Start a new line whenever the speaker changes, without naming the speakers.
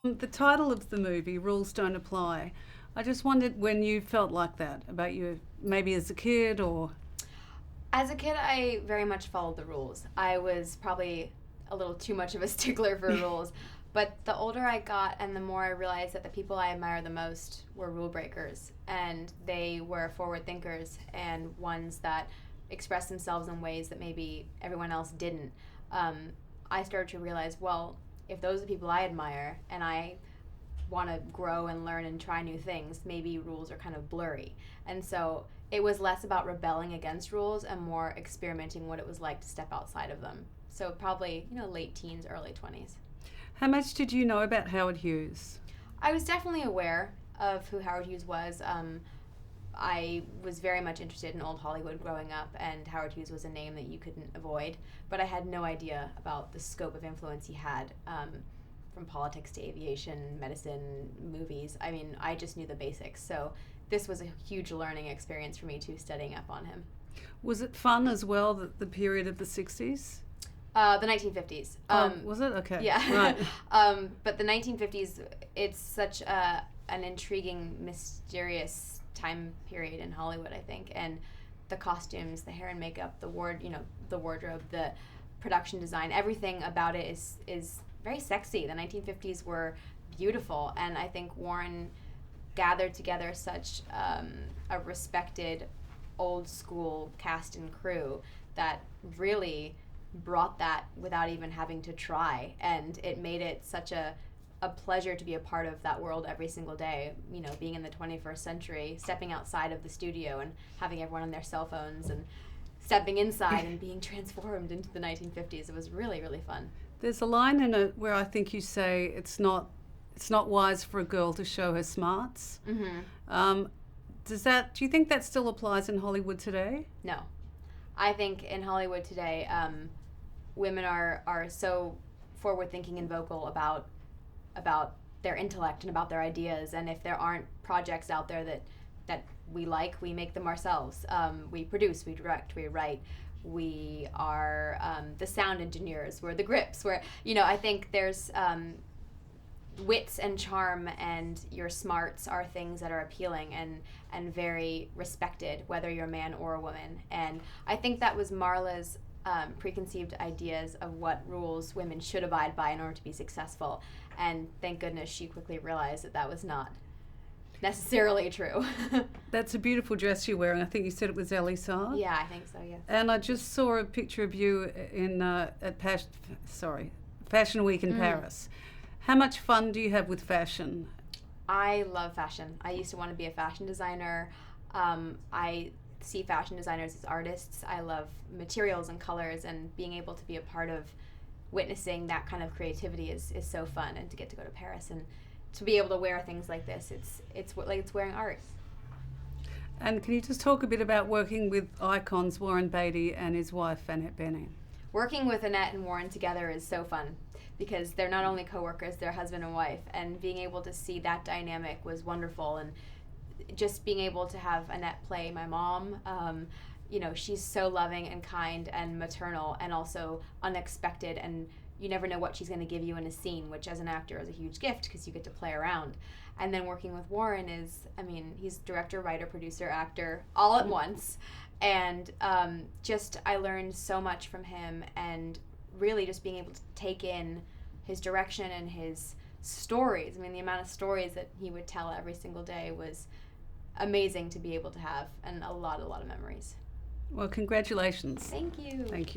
The title of the movie, Rules Don't Apply. I just wondered when you felt like that about you, maybe as a kid or.
As a kid, I very much followed the rules. I was probably a little too much of a stickler for rules. But the older I got and the more I realized that the people I admire the most were rule breakers. And they were forward thinkers and ones that expressed themselves in ways that maybe everyone else didn't. I started to realize, well, if those are the people I admire and I want to grow and learn and try new things, maybe rules are kind of blurry. And so it was less about rebelling against rules and more experimenting what it was like to step outside of them. So probably, late teens, early 20s.
How much did you know about Howard Hughes?
I was definitely aware of who Howard Hughes was. I was very much interested in old Hollywood growing up, and Howard Hughes was a name that you couldn't avoid. But I had no idea about the scope of influence he had, from politics to aviation, medicine, movies. I mean, I just knew the basics. So this was a huge learning experience for me too, studying up on him.
Was it fun as well, the period of the 60s?
The 1950s.
Was it? Okay.
Yeah.
Right.
But the 1950s, it's such an intriguing, mysterious time period in Hollywood, I think. And the costumes, the hair and makeup, the wardrobe, the production design, everything about it is very sexy. The 1950s were beautiful, and I think Warren gathered together such a respected old school cast and crew that really brought that without even having to try, and it made it such a pleasure to be a part of that world every single day, being in the 21st century, stepping outside of the studio and having everyone on their cell phones and stepping inside and being transformed into the 1950s. It was really, really fun.
There's a line in it where I think you say it's not wise for a girl to show her smarts.
Mm-hmm.
Do you think that still applies in Hollywood today?
No. I think in Hollywood today, women are so forward thinking and vocal about their intellect and about their ideas, and if there aren't projects out there that we like, we make them ourselves. We produce, we direct, we write. We are the sound engineers. We're the grips. I think there's wits and charm and your smarts are things that are appealing and very respected, whether you're a man or a woman. And I think that was Marla's preconceived ideas of what rules women should abide by in order to be successful. And thank goodness she quickly realized that was not necessarily true.
That's a beautiful dress you're wearing. I think you said it was Elie Saar.
Yeah, I think so, yes.
And I just saw a picture of you Fashion Week in Paris. How much fun do you have with fashion?
I love fashion. I used to want to be a fashion designer. I see fashion designers as artists. I love materials and colors, and being able to be a part of witnessing that kind of creativity is so fun. And to get to go to Paris and to be able to wear things like this, it's like it's wearing art.
And can you just talk a bit about working with icons Warren Beatty and his wife Annette Bening?
Working with Annette and Warren together is so fun because they're not only co-workers, they're husband and wife, and being able to see that dynamic was wonderful. And just being able to have Annette play my mom, she's so loving and kind and maternal and also unexpected, and you never know what she's going to give you in a scene, which as an actor is a huge gift because you get to play around. And then working with Warren he's director, writer, producer, actor, all at once. And I learned so much from him, and really just being able to take in his direction and his stories. I mean, the amount of stories that he would tell every single day was amazing to be able to have, and a lot of memories.
Well, congratulations.
Thank you.
Thank you.